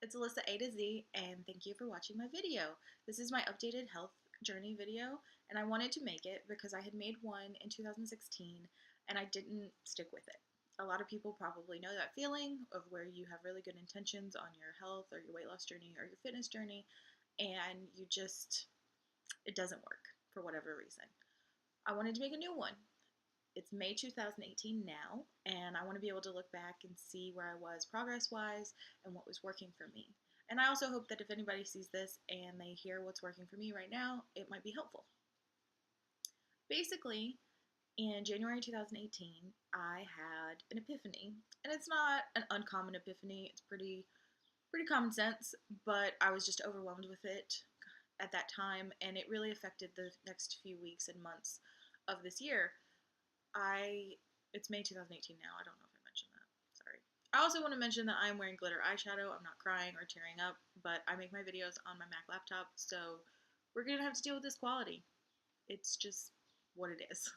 It's AlyssaAtoZ, and thank you for watching my video. This is my updated health journey video, and I wanted to make it because I had made one in 2016 and I didn't stick with it. A lot of people probably know that feeling of where you have really good intentions on your health or your weight loss journey or your fitness journey, and it doesn't work for whatever reason. I wanted to make a new one. It's May 2018 now, and I want to be able to look back and see where I was progress-wise and what was working for me. And I also hope that if anybody sees this and they hear what's working for me right now, it might be helpful. Basically, in January 2018, I had an epiphany, and it's not an uncommon epiphany. It's pretty common sense, but I was just overwhelmed with it at that time, and it really affected the next few weeks and months of this year. It's May 2018 now. I don't know if I mentioned that. Sorry. I also want to mention that I'm wearing glitter eyeshadow. I'm not crying or tearing up, but I make my videos on my Mac laptop, so we're going to have to deal with this quality. It's just what it is.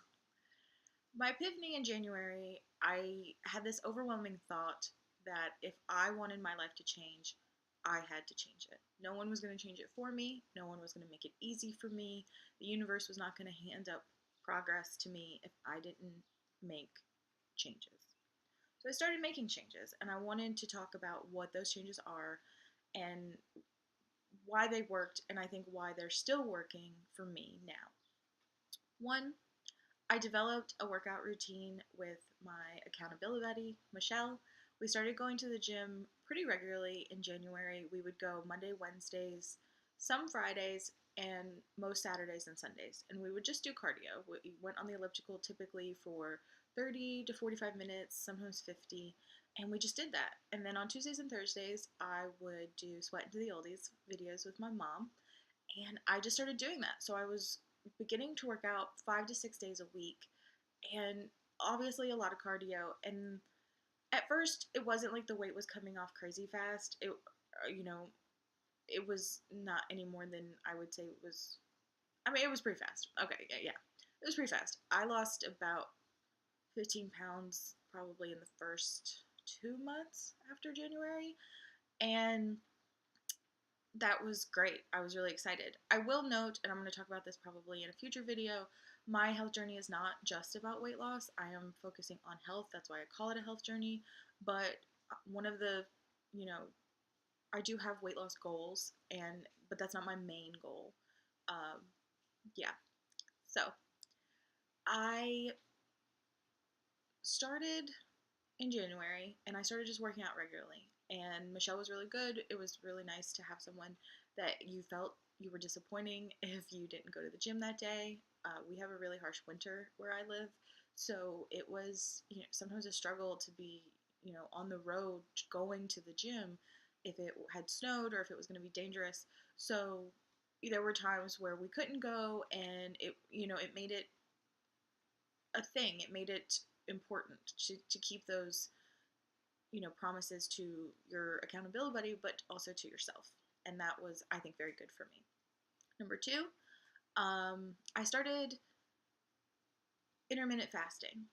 My epiphany in January, I had this overwhelming thought that if I wanted my life to change, I had to change it. No one was going to change it for me. No one was going to make it easy for me. The universe was not going to hand up progress to me if I didn't make changes. So I started making changes, and I wanted to talk about what those changes are and why they worked, and I think why they're still working for me now. One, I developed a workout routine with my accountability buddy, Michelle. We started going to the gym pretty regularly in January. We would go Monday, Wednesdays, some Fridays, and most Saturdays and Sundays. And we would just do cardio. We went on the elliptical typically for 30 to 45 minutes, sometimes 50, and we just did that. And then on Tuesdays and Thursdays, I would do Sweat into the Oldies videos with my mom, and I just started doing that. So I was beginning to work out 5 to 6 days a week, and obviously a lot of cardio. And at first, it wasn't like the weight was coming off crazy fast. It was not any more than I would say it was. I mean, it was pretty fast. Okay, yeah. It was pretty fast. I lost about 15 pounds probably in the first 2 months after January, and that was great. I was really excited. I will note, and I'm going to talk about this probably in a future video, my health journey is not just about weight loss. I am focusing on health. That's why I call it a health journey. But one of the, I do have weight loss goals, but that's not my main goal. Yeah. So I started in January, and I started just working out regularly. And Michelle was really good. It was really nice to have someone that you felt you were disappointing if you didn't go to the gym that day. We have a really harsh winter where I live, so it was sometimes a struggle to be on the road going to the gym if it had snowed or if it was going to be dangerous. So there were times where we couldn't go, and it made it a thing. It made it important to keep those promises to your accountability buddy, but also to yourself. And that was, I think, very good for me. Number two, I started intermittent fasting.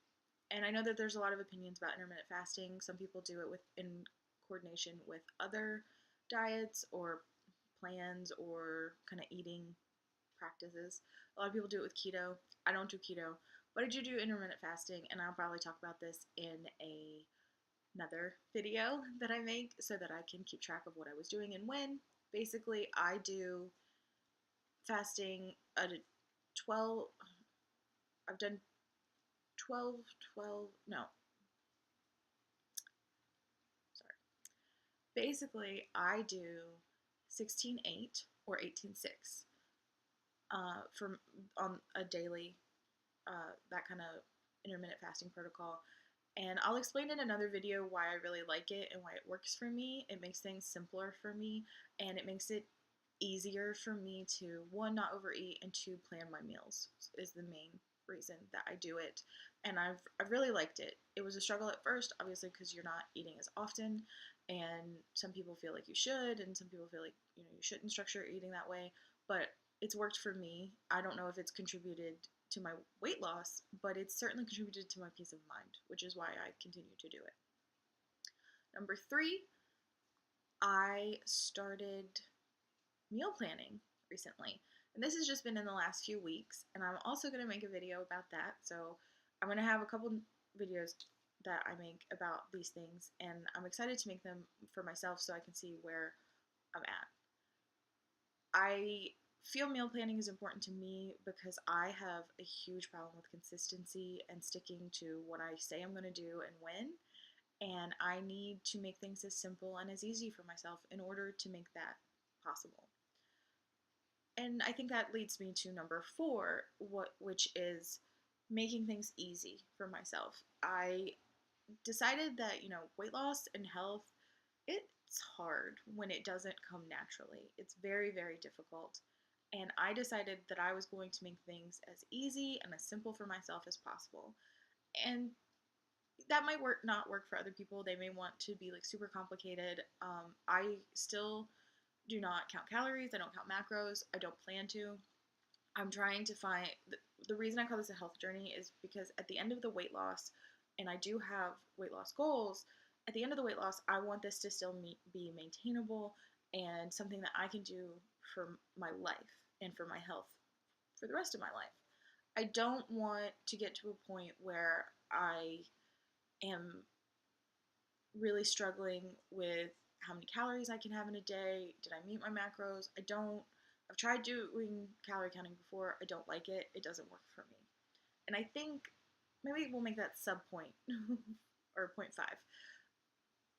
And I know that there's a lot of opinions about intermittent fasting. Some people do it in coordination with other diets or plans or kind of eating practices. A lot of people do it with keto. I don't do keto, but I do intermittent fasting, and I'll probably talk about this in another video that I make so that I can keep track of what I was doing and when. Basically, I do fasting at 12, I've done 12, no, sorry. Basically, I do 16-8 or 18-6 on a daily, that kind of intermittent fasting protocol. And I'll explain in another video why I really like it and why it works for me. It makes things simpler for me, and it makes it easier for me to, one, not overeat, and two, plan my meals is the main reason that I do it. And I've really liked it. It was a struggle at first, obviously, because you're not eating as often, and some people feel like you should, and some people feel like you shouldn't structure eating that way. But it's worked for me. I don't know if it's contributed to my weight loss, but it's certainly contributed to my peace of mind, which is why I continue to do it. Number three, I started meal planning recently. And this has just been in the last few weeks. And I'm also going to make a video about that. So I'm going to have a couple videos that I make about these things. And I'm excited to make them for myself so I can see where I'm at. I feel meal planning is important to me because I have a huge problem with consistency and sticking to what I say I'm going to do and when. And I need to make things as simple and as easy for myself in order to make that possible. And I think that leads me to number 4, which is making things easy for myself. I decided that, weight loss and health, it's hard when it doesn't come naturally. It's very, very difficult. And I decided that I was going to make things as easy and as simple for myself as possible. And that might not work for other people. They may want to be like super complicated. I still do not count calories. I don't count macros. I don't plan to. I'm trying to find the reason I call this a health journey is because at the end of the weight loss, and I do have weight loss goals, at the end of the weight loss, I want this to still be maintainable and something that I can do for my life and for my health for the rest of my life. I don't want to get to a point where I am really struggling with how many calories I can have in a day. Did I meet my macros? I don't. I've tried doing calorie counting before. I don't like it. It doesn't work for me. And I think maybe we'll make that sub point or point 5.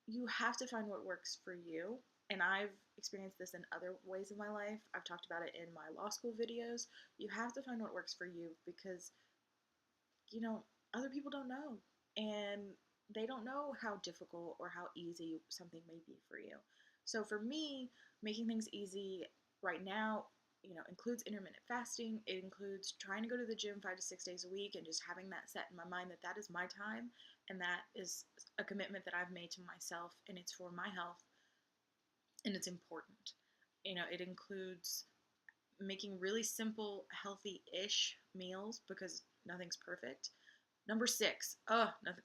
You have to find what works for you. And I've experienced this in other ways of my life. I've talked about it in my law school videos. You have to find what works for you because, other people don't know. And they don't know how difficult or how easy something may be for you. So for me, making things easy right now, includes intermittent fasting. It includes trying to go to the gym 5 to 6 days a week and just having that set in my mind that that is my time and that is a commitment that I've made to myself and it's for my health and it's important. It includes making really simple, healthy-ish meals because nothing's perfect. Number 6.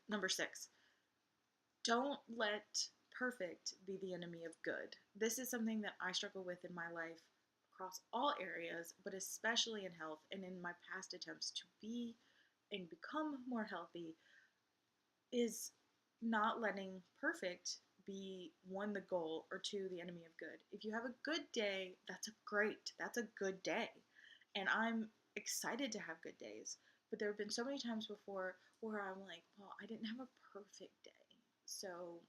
Number 6. Don't let perfect be the enemy of good. This is something that I struggle with in my life across all areas, but especially in health and in my past attempts to be and become more healthy is not letting perfect be 1, the goal, or 2, the enemy of good. If you have a good day, that's a good day. And I'm excited to have good days. But there have been so many times before where I'm like, well, I didn't have a perfect day. So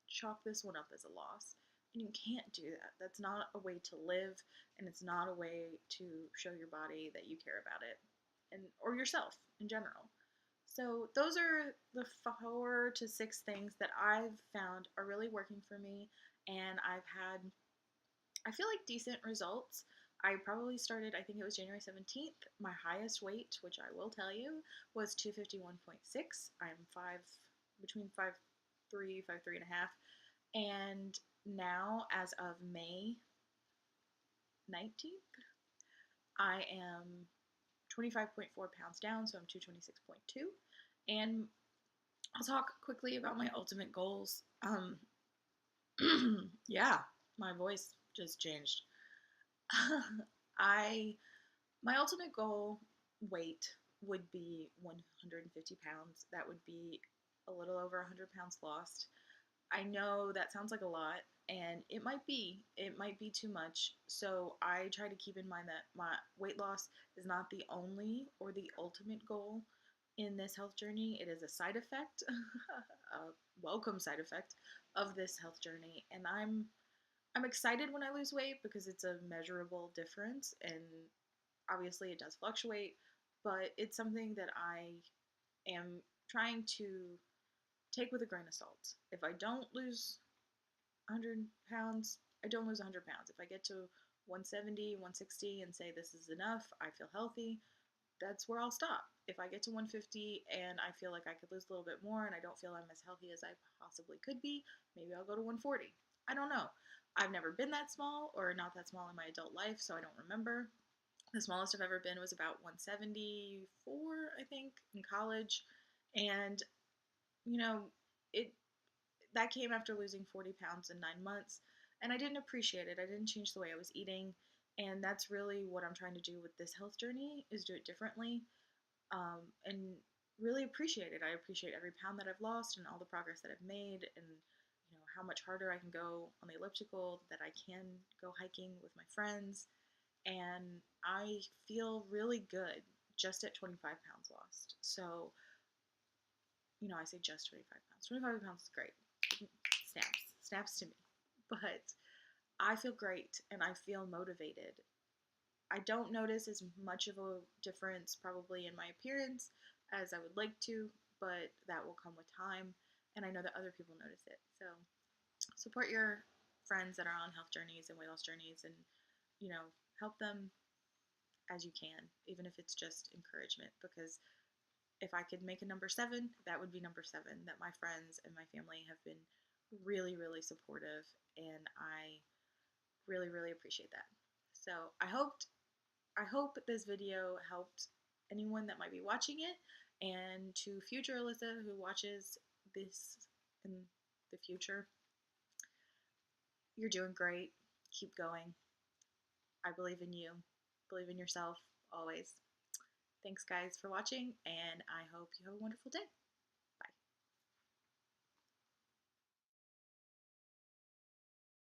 chalk this one up as a loss. And you can't do that. That's not a way to live, and it's not a way to show your body that you care about it and or yourself in general. So those are the 4 to 6 things that I've found are really working for me, and I've had, I feel like, decent results. I probably started, I think it was January 17th. My highest weight, which I will tell you, was 251.6. I'm between 5'3", 5'3 and a half. And now, as of May 19th, I am 25.4 pounds down, so I'm 226.2. And I'll talk quickly about my ultimate goals. Yeah, my voice just changed. My ultimate goal weight would be 150 pounds. That would be a little over 100 pounds lost. I know that sounds like a lot, and it might be. It might be too much. So I try to keep in mind that my weight loss is not the only or the ultimate goal in this health journey. It is a side effect, a welcome side effect of this health journey. And I'm excited when I lose weight because it's a measurable difference, and obviously it does fluctuate, but it's something that I am trying to take with a grain of salt. If I don't lose 100 pounds, I don't lose 100 pounds. If I get to 170, 160 and say this is enough, I feel healthy, that's where I'll stop. If I get to 150 and I feel like I could lose a little bit more and I don't feel I'm as healthy as I possibly could be, maybe I'll go to 140. I don't know. I've never been that small or not that small in my adult life, so I don't remember. The smallest I've ever been was about 174, I think, in college. And, you know, it that came after losing 40 pounds in 9 months, and I didn't appreciate it. I didn't change the way I was eating, and that's really what I'm trying to do with this health journey is do it differently, and really appreciate it. I appreciate every pound that I've lost and all the progress that I've made, and how much harder I can go on the elliptical, that I can go hiking with my friends, and I feel really good just at 25 pounds lost. So, I say just 25 pounds. 25 pounds is great. Snaps to me. But I feel great and I feel motivated. I don't notice as much of a difference probably in my appearance as I would like to, but that will come with time. And I know that other people notice it. So support your friends that are on health journeys and weight loss journeys, and, help them as you can, even if it's just encouragement. Because if I could make a number 7, that would be number 7. That my friends and my family have been really, really supportive, and I really, really appreciate that. So I hope this video helped anyone that might be watching it, and to future Alyssa who watches this in the future, you're doing great. Keep going. I believe in you. Believe in yourself always. Thanks, guys, for watching, and I hope you have a wonderful day.